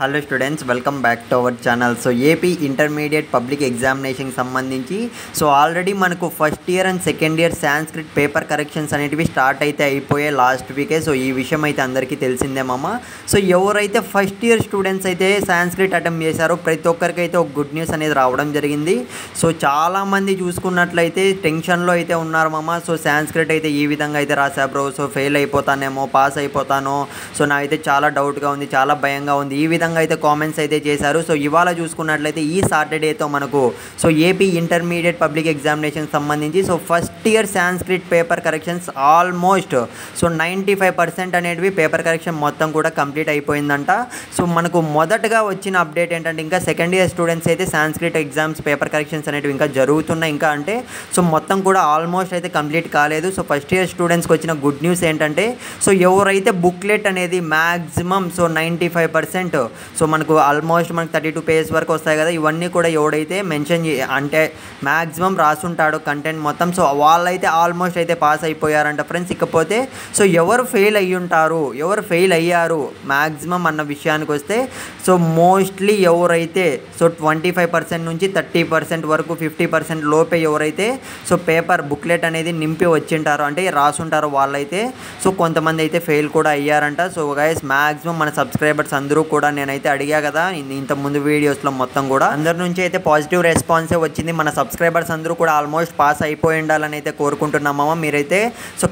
Hello students, welcome back to our channel. So AP intermediate public ఎగ్జామినేషన్కి సంబంధించి already మనకు first year and second year Sanskrit paper corrections అనేటివి start అయితే అయిపోయాయి last వీకే. సో ఈ విషయం అయితే అందరికీ తెలిసిందేమమ్మా. సో ఎవరైతే ఫస్ట్ ఇయర్ స్టూడెంట్స్ అయితే సాంస్క్రిట్ అటెంప్ట్ చేశారో ప్రతి ఒక్కరికి అయితే ఒక గుడ్ న్యూస్ అనేది రావడం జరిగింది. సో చాలామంది చూసుకున్నట్లయితే టెన్షన్లో అయితే ఉన్నారు మామ. సో సాంస్క్రిట్ అయితే ఈ విధంగా అయితే రాశా బ్రో, సో ఫెయిల్ అయిపోతానేమో, పాస్ అయిపోతానో, సో నాకైతే చాలా డౌట్గా ఉంది, చాలా భయంగా ఉంది, ఈ విధంగా అయితే కామెంట్స్ అయితే చేశారు. సో ఇవాళ చూసుకున్నట్లయితే ఈ సాటర్డేతో మనకు ఏపీ ఇంటర్మీడియట్ పబ్లిక్ ఎగ్జామినేషన్ సంబంధించి first year Sanskrit paper corrections almost 95% అనేటివి పేపర్ కరెక్షన్ మొత్తం కూడా కంప్లీట్ అయిపోయిందంట. సో మనకు మొదటగా వచ్చిన అప్డేట్ ఏంటంటే ఇంకా సెకండ్ ఇయర్ స్టూడెంట్స్ అయితే సాంస్క్రిట్ ఎగ్జామ్స్ పేపర్ కరెక్షన్స్ అనేటివి ఇంకా జరుగుతున్నాయి. ఇంకా అంటే మొత్తం కూడా ఆల్మోస్ట్ అయితే కంప్లీట్ కాలేదు. సో ఫస్ట్ ఇయర్ స్టూడెంట్స్కి వచ్చిన గుడ్ న్యూస్ ఏంటంటే ఎవరైతే బుక్లెట్ అనేది మ్యాక్సిమం 95% మనకు ఆల్మోస్ట్ మనకు 32 పేజెస్ వరకు వస్తాయి కదా, ఇవన్నీ కూడా ఎవడైతే మెన్షన్ అంటే మ్యాక్సిమం రాసుంటాడో కంటెంట్ మొత్తం, సో వాళ్ళైతే ఆల్మోస్ట్ అయితే పాస్ అయిపోయారంట ఫ్రెండ్స్. ఇకపోతే ఎవరు ఫెయిల్ అయ్యుంటారు, ఎవరు ఫెయిల్ అయ్యారు మ్యాక్సిమం అన్న విషయానికి వస్తే మోస్ట్లీ ఎవరైతే 25% నుంచి 30% వరకు 50% లోపే ఎవరైతే పేపర్ బుక్లెట్ అనేది నింపి వచ్చింటారో అంటే రాసుంటారో వాళ్ళైతే కొంతమంది అయితే ఫెయిల్ కూడా అయ్యారంట. సో గైస్ మ్యాక్సిమం మన సబ్స్క్రైబర్స్ అందరూ కూడా నేనైతే అడిగా కదా ఇంత ముందు వీడియోస్లో మొత్తం కూడా అందరి నుంచి అయితే పాజిటివ్ రెస్పాన్సే వచ్చింది. మన సబ్స్క్రైబర్స్ అందరూ కూడా ఆల్మోస్ట్ పాస్ అయిపోయి ఉండాలని అయితే కోరుకుంటున్నామా. మీరైతే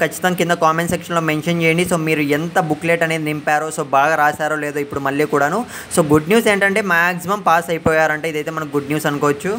ఖచ్చితంగా కింద కామెంట్ సెక్షన్లో మెన్షన్ చేయండి. మీరు ఎంత బుక్లెట్ అనేది నింపారో, బాగా రాశారో లేదో ఇప్పుడు మళ్ళీ కూడాను. గుడ్ న్యూస్ ఏంటంటే మ్యాక్సిమం పాస్ అయిపోయారంటే ఇదైతే మనకు గుడ్ న్యూస్ అనుకోవచ్చు.